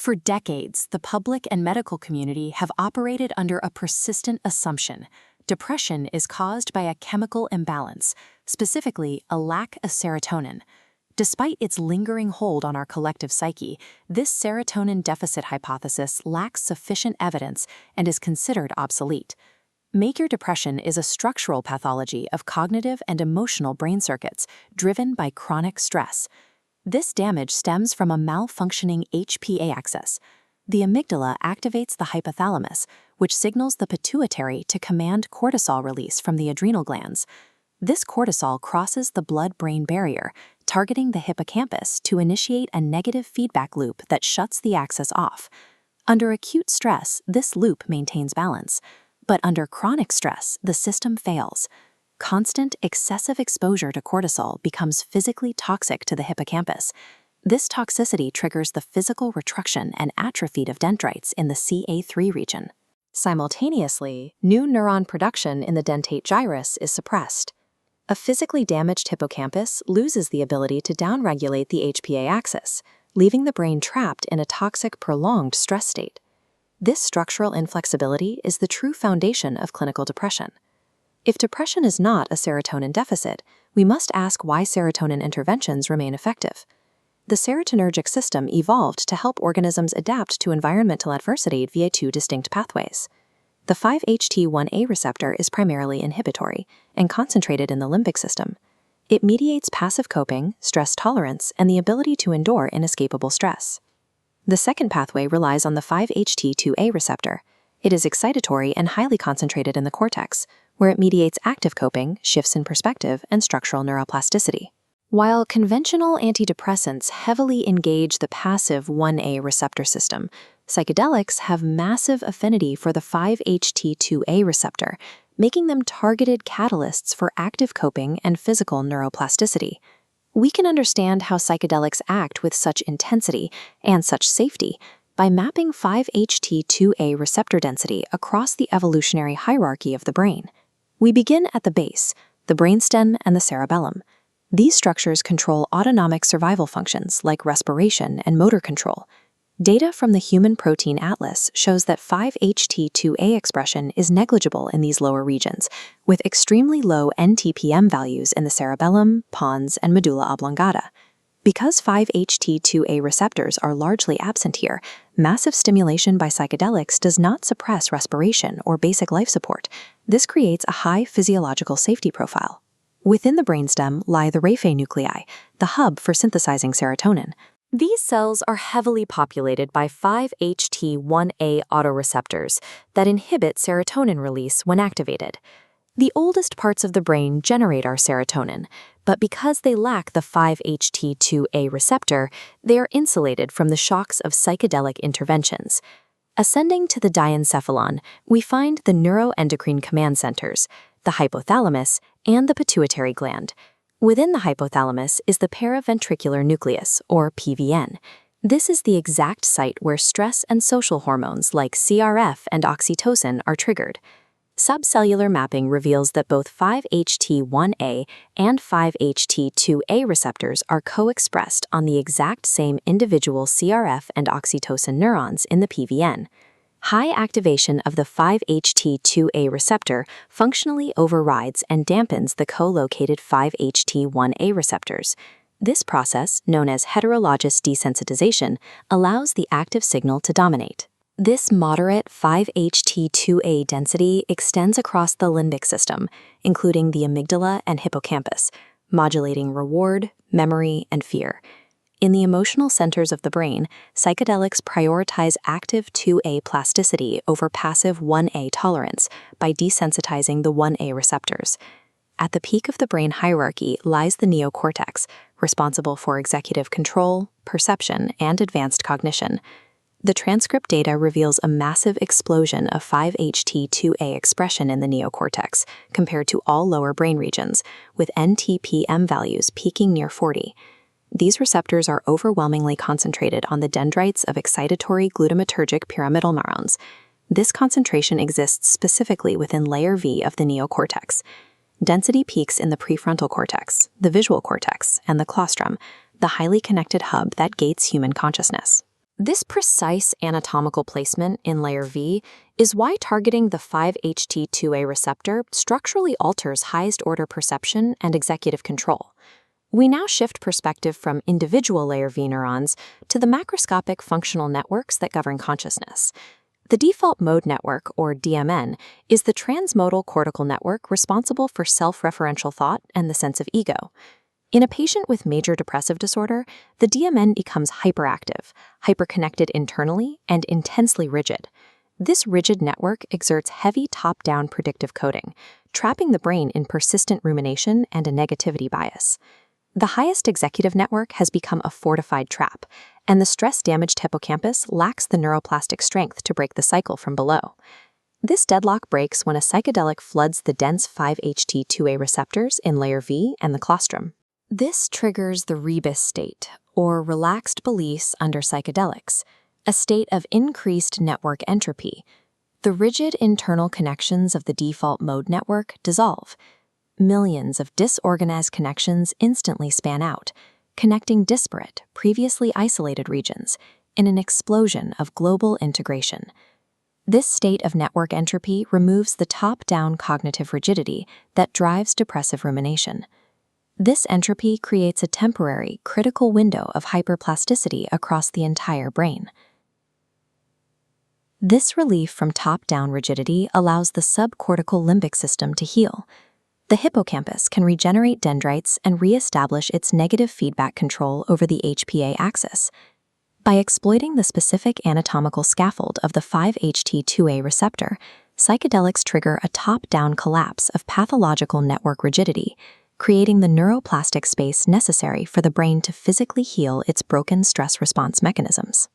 For decades, the public and medical community have operated under a persistent assumption. Depression is caused by a chemical imbalance, specifically a lack of serotonin. Despite its lingering hold on our collective psyche, this serotonin deficit hypothesis lacks sufficient evidence and is considered obsolete. Major depression is a structural pathology of cognitive and emotional brain circuits driven by chronic stress. This damage stems from a malfunctioning HPA axis. The amygdala activates the hypothalamus, which signals the pituitary to command cortisol release from the adrenal glands. This cortisol crosses the blood-brain barrier, targeting the hippocampus to initiate a negative feedback loop that shuts the axis off. Under acute stress, this loop maintains balance, but under chronic stress, the system fails. Constant, excessive exposure to cortisol becomes physically toxic to the hippocampus. This toxicity triggers the physical retraction and atrophy of dendrites in the CA3 region. Simultaneously, new neuron production in the dentate gyrus is suppressed. A physically damaged hippocampus loses the ability to downregulate the HPA axis, leaving the brain trapped in a toxic, prolonged stress state. This structural inflexibility is the true foundation of clinical depression. If depression is not a serotonin deficit, we must ask why serotonin interventions remain effective. The serotonergic system evolved to help organisms adapt to environmental adversity via two distinct pathways. The 5-HT1A receptor is primarily inhibitory and concentrated in the limbic system. It mediates passive coping, stress tolerance, and the ability to endure inescapable stress. The second pathway relies on the 5-HT2A receptor. It is excitatory and highly concentrated in the cortex, where it mediates active coping, shifts in perspective, and structural neuroplasticity. While conventional antidepressants heavily engage the passive 1A receptor system, psychedelics have massive affinity for the 5-HT2A receptor, making them targeted catalysts for active coping and physical neuroplasticity. We can understand how psychedelics act with such intensity and such safety by mapping 5-HT2A receptor density across the evolutionary hierarchy of the brain. We begin at the base, the brainstem and the cerebellum. These structures control autonomic survival functions like respiration and motor control. Data from the Human Protein Atlas shows that 5-HT2A expression is negligible in these lower regions, with extremely low NTPM values in the cerebellum, pons, and medulla oblongata. Because 5-HT2A receptors are largely absent here, massive stimulation by psychedelics does not suppress respiration or basic life support. This creates a high physiological safety profile. Within the brainstem lie the raphe nuclei, the hub for synthesizing serotonin. These cells are heavily populated by 5-HT1A autoreceptors that inhibit serotonin release when activated. The oldest parts of the brain generate our serotonin, but because they lack the 5-HT2A receptor, they are insulated from the shocks of psychedelic interventions. Ascending to the diencephalon, we find the neuroendocrine command centers, the hypothalamus, and the pituitary gland. Within the hypothalamus is the paraventricular nucleus, or PVN. This is the exact site where stress and social hormones like CRF and oxytocin are triggered. Subcellular mapping reveals that both 5-HT1A and 5-HT2A receptors are co-expressed on the exact same individual CRF and oxytocin neurons in the PVN. High activation of the 5-HT2A receptor functionally overrides and dampens the co-located 5-HT1A receptors. This process, known as heterologous desensitization, allows the active signal to dominate. This moderate 5-HT2A density extends across the limbic system, including the amygdala and hippocampus, modulating reward, memory, and fear. In the emotional centers of the brain, psychedelics prioritize active 2A plasticity over passive 1A tolerance by desensitizing the 1A receptors. At the peak of the brain hierarchy lies the neocortex, responsible for executive control, perception, and advanced cognition. The transcript data reveals a massive explosion of 5-HT2A expression in the neocortex compared to all lower brain regions, with NTPM values peaking near 40. These receptors are overwhelmingly concentrated on the dendrites of excitatory glutamatergic pyramidal neurons. This concentration exists specifically within layer V of the neocortex. Density peaks in the prefrontal cortex, the visual cortex, and the claustrum, the highly connected hub that gates human consciousness. This precise anatomical placement in layer V is why targeting the 5-HT2A receptor structurally alters highest-order perception and executive control. We now shift perspective from individual layer V neurons to the macroscopic functional networks that govern consciousness. The default mode network, or DMN, is the transmodal cortical network responsible for self-referential thought and the sense of ego. In a patient with major depressive disorder, the DMN becomes hyperactive, hyperconnected internally, and intensely rigid. This rigid network exerts heavy top-down predictive coding, trapping the brain in persistent rumination and a negativity bias. The highest executive network has become a fortified trap, and the stress-damaged hippocampus lacks the neuroplastic strength to break the cycle from below. This deadlock breaks when a psychedelic floods the dense 5-HT2A receptors in layer V and the claustrum. This triggers the rebus state, or relaxed beliefs under psychedelics, a state of increased network entropy. The rigid internal connections of the default mode network dissolve. Millions of disorganized connections instantly span out, connecting disparate, previously isolated regions in an explosion of global integration. This state of network entropy removes the top-down cognitive rigidity that drives depressive rumination. This entropy creates a temporary, critical window of hyperplasticity across the entire brain. This relief from top-down rigidity allows the subcortical limbic system to heal. The hippocampus can regenerate dendrites and re-establish its negative feedback control over the HPA axis. By exploiting the specific anatomical scaffold of the 5-HT2A receptor, psychedelics trigger a top-down collapse of pathological network rigidity, creating the neuroplastic space necessary for the brain to physically heal its broken stress response mechanisms.